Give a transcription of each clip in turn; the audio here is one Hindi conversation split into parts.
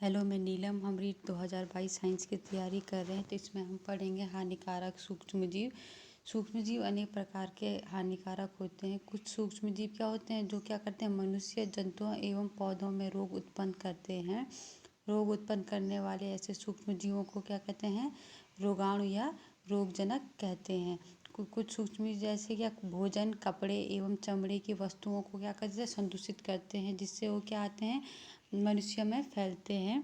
हेलो, मैं नीलम। हम रीट 2022 साइंस की तैयारी कर रहे हैं। तो इसमें हम पढ़ेंगे हानिकारक सूक्ष्मजीव। सूक्ष्मजीव अनेक प्रकार के हानिकारक होते हैं। कुछ सूक्ष्मजीव क्या होते हैं जो क्या करते हैं, मनुष्य, जंतुओं एवं पौधों में रोग उत्पन्न करते हैं। रोग उत्पन्न करने वाले ऐसे सूक्ष्मजीवों को क्या कहते हैं, रोगाणु या रोगजनक कहते हैं। कुछ सूक्ष्मजीव जैसे क्या भोजन, कपड़े एवं चमड़े की वस्तुओं को क्या करते हैं, संदूषित करते हैं, जिससे वो क्या आते हैं, मनुष्य में फैलते हैं।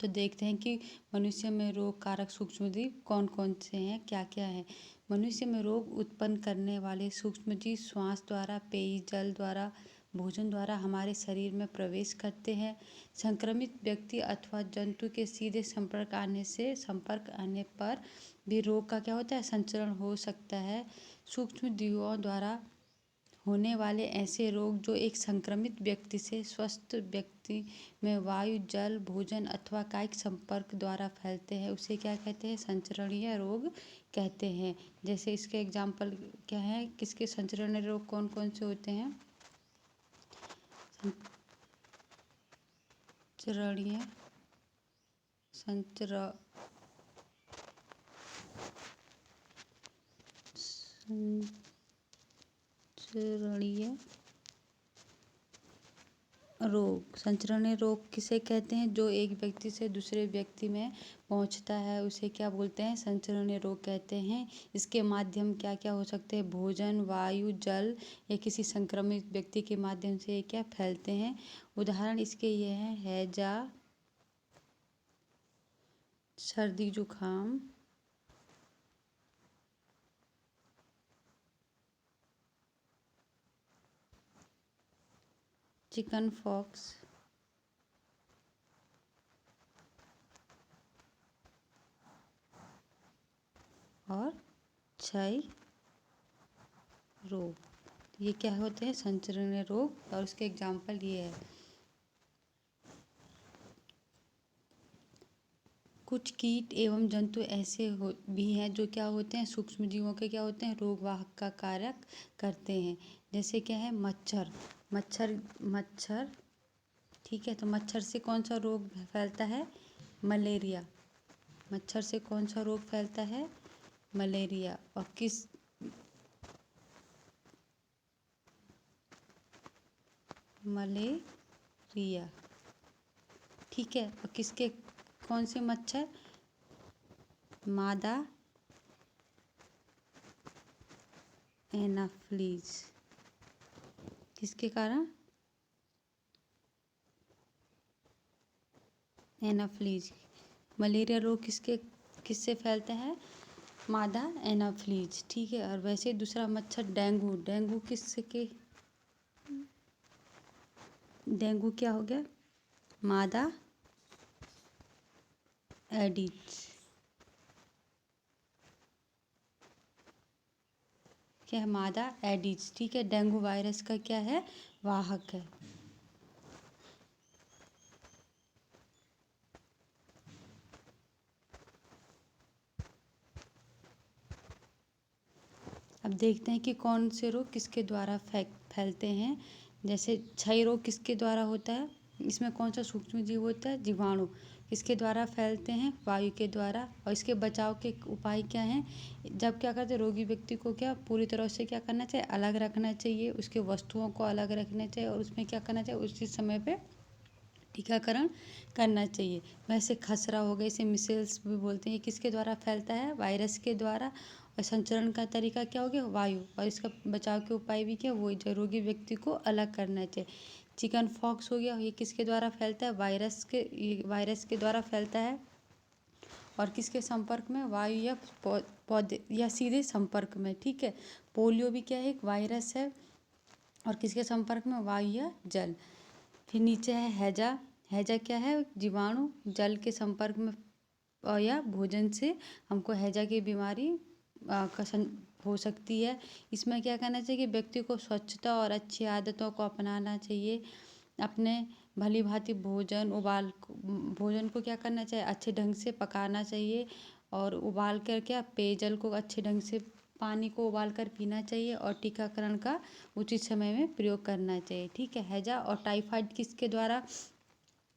तो देखते हैं कि मनुष्य में रोग कारक सूक्ष्मजीव कौन कौन से हैं, क्या क्या है। मनुष्य में रोग उत्पन्न करने वाले सूक्ष्मजीव श्वास द्वारा, पेयजल द्वारा, भोजन द्वारा हमारे शरीर में प्रवेश करते हैं। संक्रमित व्यक्ति अथवा जंतु के सीधे संपर्क आने पर भी रोग का क्या होता है, संचरण हो सकता है। सूक्ष्मजीवों द्वारा होने वाले ऐसे रोग जो एक संक्रमित व्यक्ति से स्वस्थ व्यक्ति में वायु, जल, भोजन अथवा कायिक संपर्क द्वारा फैलते हैं, उसे क्या कहते हैं, संचरणीय रोग कहते हैं। जैसे इसके एग्जाम्पल क्या है, किसके संचरणीय रोग कौन कौन से होते हैं। संचरणीय संचरणीय रोग किसे कहते हैं, जो एक व्यक्ति से दूसरे व्यक्ति में पहुंचता है, उसे क्या बोलते हैं, संचरणीय रोग कहते हैं। इसके माध्यम क्या क्या हो सकते हैं, भोजन, वायु, जल या किसी संक्रमित व्यक्ति के माध्यम से क्या फैलते हैं। उदाहरण इसके ये हैं, हैजा, सर्दी जुकाम, चिकन पॉक्स, और क्षय रोग। ये क्या होते हैं, संचरणीय रोग। और उसके एग्जाम्पल ये है। कुछ कीट एवं जंतु ऐसे भी हैं जो क्या होते हैं, सूक्ष्मजीवों के क्या होते हैं, रोगवाहक का कार्य करते हैं। जैसे क्या है, मच्छर। ठीक है, तो मच्छर से कौन सा रोग फैलता है, मलेरिया। मच्छर से कौन सा रोग फैलता है, मलेरिया। और मलेरिया, ठीक है। और किसके, कौन से मच्छर, मादा एनाफ्लीज। किसके कारण, एनाफ्लीज। मलेरिया रोग किससे फैलता है, मादा एनाफ्लीज, ठीक है। और वैसे दूसरा मच्छर डेंगू डेंगू क्या हो गया, मादा एडिस। क्या है, मादा एडिस, ठीक है। डेंगू वायरस का क्या है, वाहक है। अब देखते हैं कि कौन से रोग किसके द्वारा फैलते हैं। जैसे क्षय रोग किसके द्वारा होता है, इसमें कौन सा सूक्ष्मजीव होता है, जीवाणु। किसके द्वारा फैलते हैं, वायु के द्वारा। और इसके बचाव के उपाय क्या हैं, जब क्या करते हैं, रोगी व्यक्ति को क्या पूरी तरह से क्या करना चाहिए, अलग रखना चाहिए, उसके वस्तुओं को अलग रखना चाहिए, और उसमें क्या करना चाहिए, उसी समय पे टीकाकरण करना चाहिए। वैसे खसरा हो गया, इसे मिसेल्स भी बोलते हैं, किसके द्वारा फैलता है, वायरस के द्वारा। और संचरण का तरीका क्या हो गया, वायु। और इसका बचाव के उपाय भी क्या, वो रोगी व्यक्ति को अलग करना चाहिए। चिकन पॉक्स हो गया, ये किसके द्वारा फैलता है, वायरस के द्वारा फैलता है। और किसके संपर्क में, वायु या पौधे या सीधे संपर्क में, ठीक है। पोलियो भी क्या है, एक वायरस है, और किसके संपर्क में, वायु या जल। फिर नीचे है हैजा। हैजा क्या है, जीवाणु, जल के संपर्क में और या भोजन से हमको हैजा की बीमारी हो सकती है। इसमें क्या करना चाहिए कि व्यक्ति को स्वच्छता और अच्छी आदतों को अपनाना चाहिए। अपने भली भांति भोजन को क्या करना चाहिए, अच्छे ढंग से पकाना चाहिए। और उबाल कर क्या, पेयजल को अच्छे ढंग से, पानी को उबाल कर पीना चाहिए। और टीकाकरण का उचित समय में प्रयोग करना चाहिए, ठीक है। हैजा और टाइफाइड किसके द्वारा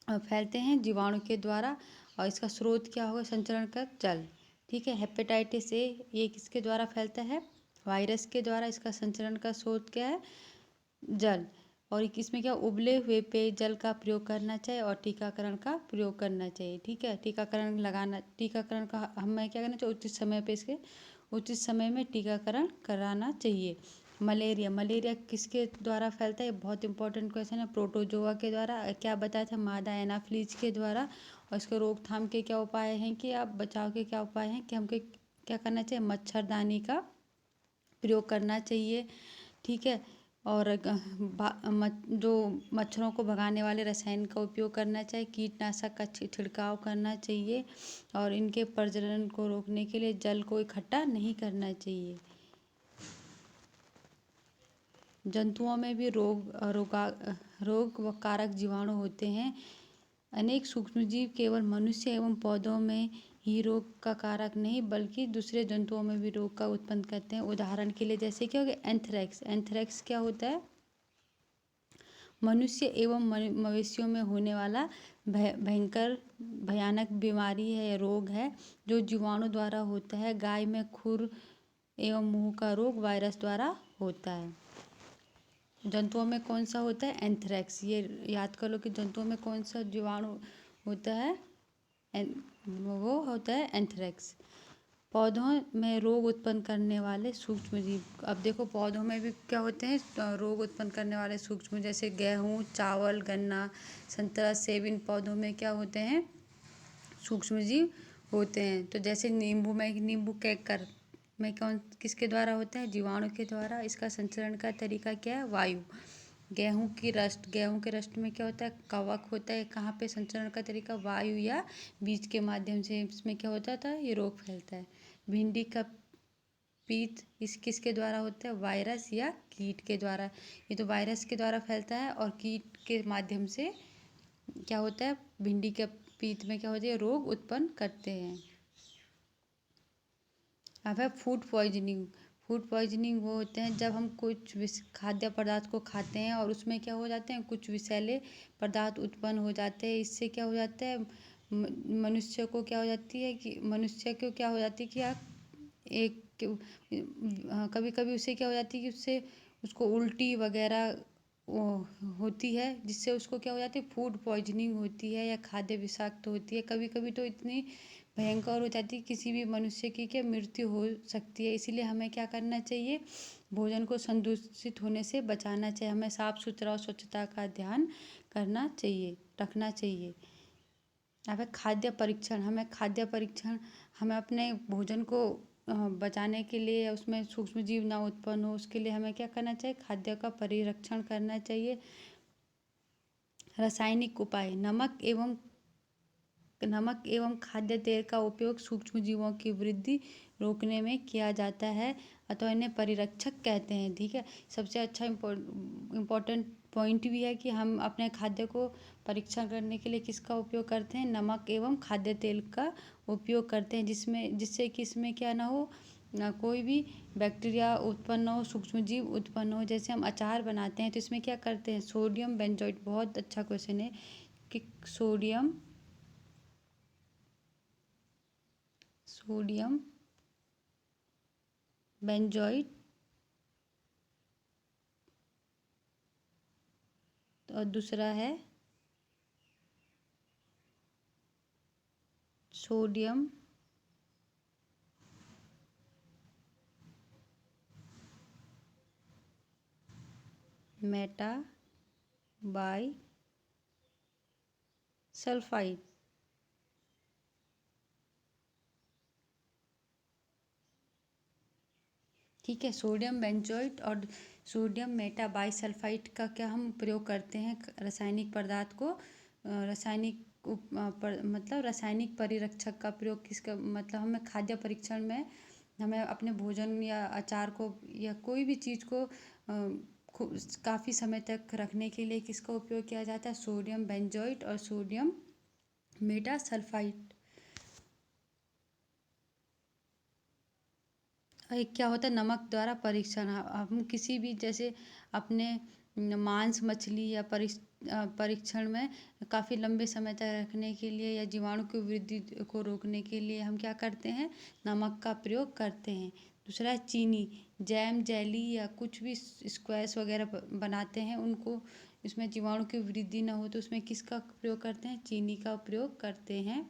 फैलते हैं जीवाणु के द्वारा। और इसका स्रोत क्या होगा? संचरण का जल। ठीक है। हेपेटाइटिस ए ये किसके द्वारा फैलता है? वायरस के द्वारा। इसका संचरण का स्रोत क्या है? जल। और इसमें क्या उबले हुए पेयजल का प्रयोग करना चाहिए और टीकाकरण का प्रयोग करना चाहिए। ठीक है। टीकाकरण का हमें क्या करना चाहिए? उचित समय पे इसके उचित समय में टीकाकरण कराना चाहिए। मलेरिया किसके द्वारा फैलता है? बहुत इंपॉर्टेंट क्वेश्चन है। प्रोटोजोआ के द्वारा। क्या बताया था? मादा एनाफ्लीज के द्वारा। और इसके रोकथाम के क्या उपाय हैं कि आप बचाव के क्या उपाय हैं कि हमको क्या करना चाहिए? मच्छरदानी का प्रयोग करना चाहिए। ठीक है। और जो मच्छरों को भगाने वाले रसायन का उपयोग करना चाहिए। कीटनाशक का छिड़काव करना चाहिए। और इनके प्रजनन को रोकने के लिए जल को इकट्ठा नहीं करना चाहिए। जंतुओं में भी रोग व कारक जीवाणु होते हैं। अनेक सूक्ष्मजीव केवल मनुष्य एवं पौधों में ही रोग का कारक नहीं बल्कि दूसरे जंतुओं में भी रोग का उत्पन्न करते हैं। उदाहरण के लिए जैसे क्या हो गया? एंथ्रेक्स। एंथ्रेक्स क्या होता है? मनुष्य एवं मवेशियों में होने वाला भयानक बीमारी है या रोग है जो जीवाणु द्वारा होता है। गाय में खुर एवं मुंह का रोग वायरस द्वारा होता है। जंतुओं में कौन सा होता है? एंथ्रेक्स। ये याद कर लो कि जंतुओं में कौन सा जीवाणु होता है? वो होता है एंथ्रेक्स। पौधों में रोग उत्पन्न करने वाले सूक्ष्मजीव। अब देखो पौधों में भी क्या होते हैं? रोग उत्पन्न करने वाले सूक्ष्म, जैसे गेहूँ, चावल, गन्ना, संतरा, सेब। इन पौधों में क्या होते हैं? सूक्ष्मजीव होते हैं। तो जैसे नींबू में कौन किसके द्वारा होता है? जीवाणु के द्वारा। इसका संचरण का तरीका क्या है? वायु। गेहूं के रस्ट में क्या होता है? कवक होता है। कहाँ पे संचरण का तरीका? वायु या बीज के माध्यम से। इसमें क्या होता था? ये रोग फैलता है। भिंडी का पीत किसके द्वारा होता है? वायरस या कीट के द्वारा। ये तो वायरस के द्वारा फैलता है और कीट के माध्यम से क्या होता है? भिंडी के पीत में क्या होता है? रोग उत्पन्न करते हैं। अब है फूड पॉइजनिंग वो होते हैं जब हम कुछ खाद्य पदार्थ को खाते हैं और उसमें क्या हो जाते हैं? कुछ विषैले पदार्थ उत्पन्न हो जाते हैं। इससे क्या हो जाता है? मनुष्य को क्या हो जाती है कि एक कभी कभी उससे क्या हो जाती है कि उससे उसको उल्टी वगैरह होती है, जिससे उसको क्या हो जाती है? फूड पॉइजनिंग होती है या खाद्य विषाक्त होती है। कभी कभी तो इतनी भयंकर हो जाती है किसी भी मनुष्य की क्या मृत्यु हो सकती है। इसीलिए हमें क्या करना चाहिए? भोजन को संदूषित होने से बचाना चाहिए। हमें साफ सुथरा और स्वच्छता का ध्यान रखना चाहिए। अब है खाद्य परीक्षण। हमें अपने भोजन को बचाने के लिए उसमें सूक्ष्म जीव ना उत्पन्न हो उसके लिए हमें क्या करना चाहिए? खाद्य का परीक्षण करना चाहिए। रासायनिक उपाय। नमक एवं खाद्य तेल का उपयोग सूक्ष्म जीवों की वृद्धि रोकने में किया जाता है, अतः इन्हें परिरक्षक कहते हैं। ठीक है। सबसे अच्छा इम्पोर्टेंट पॉइंट भी है कि हम अपने खाद्य को परीक्षण करने के लिए किसका उपयोग करते हैं? नमक एवं खाद्य तेल का उपयोग करते हैं, जिससे कि इसमें क्या ना हो, ना कोई भी बैक्टीरिया उत्पन्न हो, सूक्ष्म जीव उत्पन्न हो। जैसे हम अचार बनाते हैं तो इसमें क्या करते हैं? Sodium benzoate. बहुत अच्छा क्वेश्चन है कि सोडियम बेंजोइट और दूसरा है सोडियम मेटा बाई सल्फाइड। ठीक है। सोडियम बेंजोइट और सोडियम मेटा बाई सल्फाइड का क्या हम प्रयोग करते हैं? रासायनिक पदार्थ को मतलब रासायनिक परिरक्षक का प्रयोग किसका मतलब हमें खाद्य परीक्षण में हमें अपने भोजन या अचार को या कोई भी चीज़ को काफ़ी समय तक रखने के लिए किसका उपयोग किया जाता है? सोडियम बेंजोइट और सोडियम मेटा सल्फाइड। एक क्या होता है? नमक द्वारा परीक्षण। हम किसी भी जैसे अपने मांस मछली या परीक्षण में काफ़ी लंबे समय तक रखने के लिए या जीवाणु की वृद्धि को रोकने के लिए हम क्या करते हैं, नमक का प्रयोग करते हैं। दूसरा है चीनी। जैम, जेली या कुछ भी स्क्वैश वगैरह बनाते हैं, उनको इसमें जीवाणु की वृद्धि ना हो तो उसमें किसका प्रयोग करते हैं, चीनी का प्रयोग करते हैं।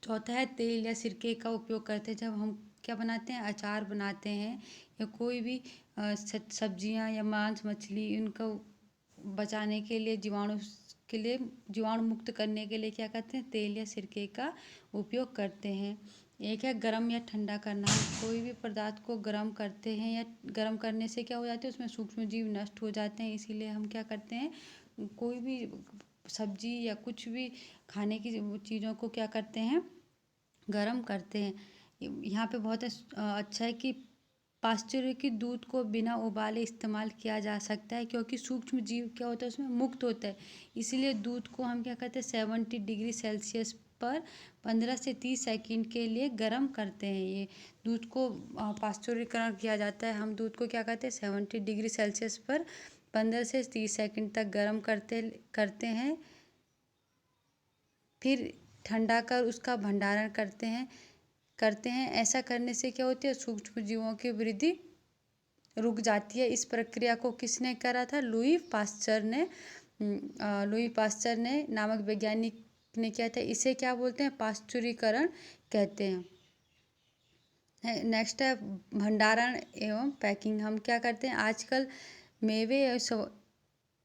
चौथा है तेल या सिरके का उपयोग करते हैं। जब हम क्या बनाते हैं, अचार बनाते हैं या कोई भी सब्जियां या मांस मछली इनको बचाने के लिए, जीवाणु मुक्त करने के लिए क्या करते हैं, तेल या सिरके का उपयोग करते हैं। एक है गर्म या ठंडा करना। कोई भी पदार्थ को गर्म करते हैं या गर्म करने से क्या हो जाता है, उसमें सूक्ष्म जीव नष्ट हो जाते हैं। इसीलिए हम क्या करते हैं, कोई भी सब्जी या कुछ भी खाने की चीज़ों को क्या करते हैं, गर्म करते हैं। यहाँ पे बहुत अच्छा है कि पाश्चुरिक दूध को बिना उबाले इस्तेमाल किया जा सकता है, क्योंकि सूक्ष्म जीव क्या होता है उसमें मुक्त होता है। इसीलिए दूध को हम क्या करते हैं, 70 डिग्री सेल्सियस पर 15 से 30 सेकंड के लिए गर्म करते हैं। ये दूध को पाश्चुरीकरण किया जाता है। हम दूध को क्या करते हैं, 70 डिग्री सेल्सियस पर 15 से 30 सेकंड तक गर्म करते हैं। फिर ठंडा कर उसका भंडारण करते हैं। ऐसा करने से क्या होती है, सूक्ष्म जीवों की वृद्धि रुक जाती है। इस प्रक्रिया को किसने करा था, लुई पाश्चर ने नामक वैज्ञानिक ने किया था। इसे क्या बोलते हैं, पाश्चुरीकरण कहते हैं। नेक्स्ट है भंडारण एवं पैकिंग। हम क्या करते हैं, आजकल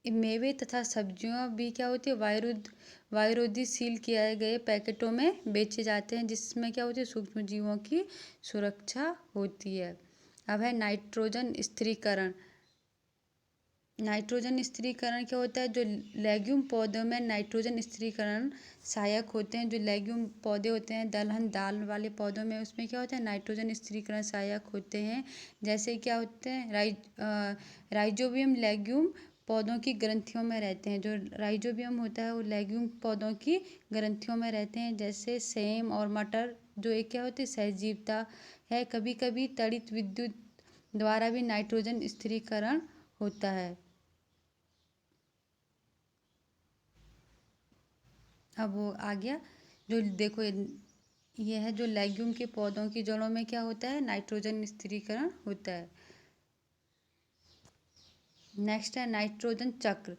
मेवे तथा सब्जियां भी क्या होती है, वायुरोधी सील किए गए पैकेटों में बेचे जाते हैं, जिसमें क्या होती है, सूक्ष्म जीवों की सुरक्षा होती है। अब है नाइट्रोजन स्थिरीकरण। नाइट्रोजन स्थिरीकरण क्या होता है, जो लेग्यूम पौधों में नाइट्रोजन स्थिरीकरण सहायक होते हैं। जो लेग्यूम पौधे होते हैं, दलहन दाल वाले पौधों में, उसमें क्या होता है, नाइट्रोजन स्थिरीकरण सहायक होते हैं। जैसे क्या होते हैं, राइजोबियम लेग्यूम पौधों की ग्रंथियों में रहते हैं। जो राइजोबियम होता है वो लेग्यूम पौधों की ग्रंथियों में रहते हैं। जैसे सेम और मटर, जो एक क्या होती है, सहजीविता है। कभी कभी तड़ित विद्युत द्वारा भी नाइट्रोजन स्थिरीकरण होता है। अब वो आ गया, जो देखो ये है, जो लेग्यूम के पौधों की जड़ों में क्या होता है, नाइट्रोजन स्थिरीकरण होता है। नेक्स्ट है नाइट्रोजन चक्र।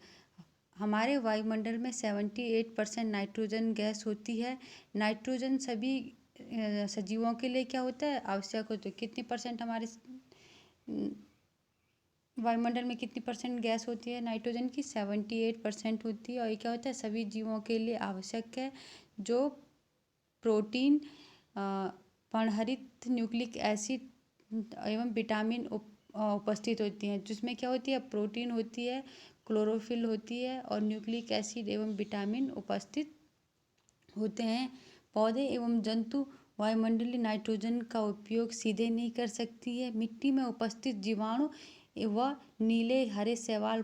हमारे वायुमंडल में 78% नाइट्रोजन गैस होती है। नाइट्रोजन सभी सजीवों के लिए क्या होता है, आवश्यक होता है। कितनी परसेंट हमारे वायुमंडल में कितनी परसेंट गैस होती है, नाइट्रोजन की 78% होती है। और ये क्या होता है, सभी जीवों के लिए आवश्यक है। जो प्रोटीन, पर्णहरित न्यूक्लिक एसिड एवं विटामिन उपस्थित होती हैं। जिसमें क्या होती है, प्रोटीन होती है, क्लोरोफिल होती है और न्यूक्लिक एसिड एवं विटामिन उपस्थित होते हैं। पौधे एवं जंतु वायुमंडलीय नाइट्रोजन का उपयोग सीधे नहीं कर सकती है। मिट्टी में उपस्थित जीवाणु व नीले हरे शैवाल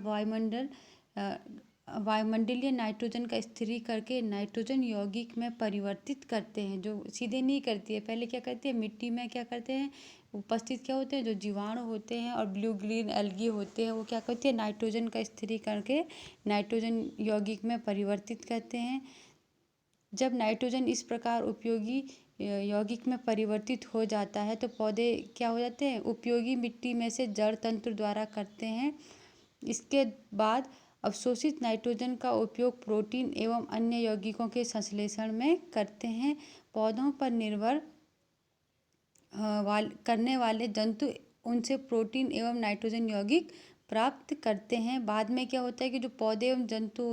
वायुमंडलीय नाइट्रोजन का स्थिरीकरण करके नाइट्रोजन यौगिक में परिवर्तित करते हैं। जो सीधे नहीं करती है, पहले क्या करती है, मिट्टी में क्या करते हैं, उपस्थित क्या होते हैं, जो जीवाणु होते हैं और ब्लू ग्रीन एल्गी होते हैं, वो क्या करते हैं, नाइट्रोजन का स्थिरीकरण करके नाइट्रोजन यौगिक में परिवर्तित करते हैं। जब नाइट्रोजन इस प्रकार उपयोगी यौगिक में परिवर्तित हो जाता है तो पौधे क्या हो जाते हैं, उपयोगी मिट्टी में से जड़ तंत्र द्वारा करते हैं। इसके बाद अवशोषित नाइट्रोजन का उपयोग प्रोटीन एवं अन्य यौगिकों के संश्लेषण में करते हैं। पौधों पर निर्भर करने वाले जंतु उनसे प्रोटीन एवं नाइट्रोजन यौगिक प्राप्त करते हैं। बाद में क्या होता है कि जो पौधे एवं जंतु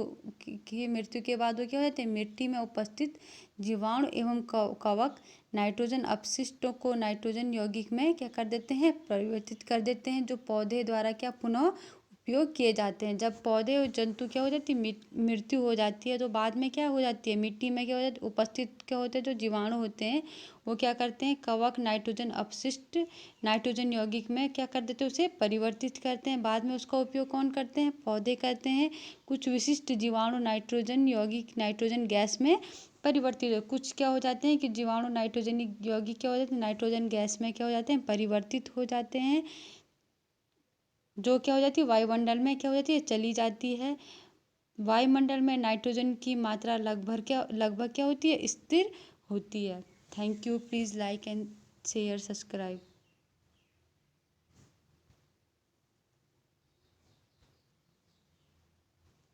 की मृत्यु के बाद वो क्या हो जाते हैं, मिट्टी में उपस्थित जीवाणु एवं कवक नाइट्रोजन अपशिष्टों को नाइट्रोजन यौगिक में क्या कर देते हैं, परिवर्तित कर देते हैं, जो पौधे द्वारा क्या पुनः उपयोग किए जाते हैं। जब पौधे और जंतु क्या हो जाती है, मृत्यु हो जाती है, तो बाद में क्या हो जाती है, मिट्टी में क्या हो जाती है, उपस्थित क्या होते हैं, जो जीवाणु होते हैं वो क्या करते हैं, कवक नाइट्रोजन अपशिष्ट नाइट्रोजन यौगिक में क्या कर देते हैं, उसे परिवर्तित करते हैं। बाद में उसका उपयोग कौन करते हैं, पौधे करते हैं। कुछ विशिष्ट जीवाणु नाइट्रोजन यौगिक नाइट्रोजन गैस में परिवर्तित हो, कुछ क्या हो जाते हैं कि जीवाणु नाइट्रोजन यौगिक क्या हो जाते हैं, नाइट्रोजन गैस में क्या हो जाते हैं, परिवर्तित हो जाते हैं। जो क्या हो जाती है, वायुमंडल में क्या हो जाती है, चली जाती है। वायुमंडल में नाइट्रोजन की मात्रा लगभग क्या होती है, स्थिर होती है। Thank you. Please like and share, subscribe.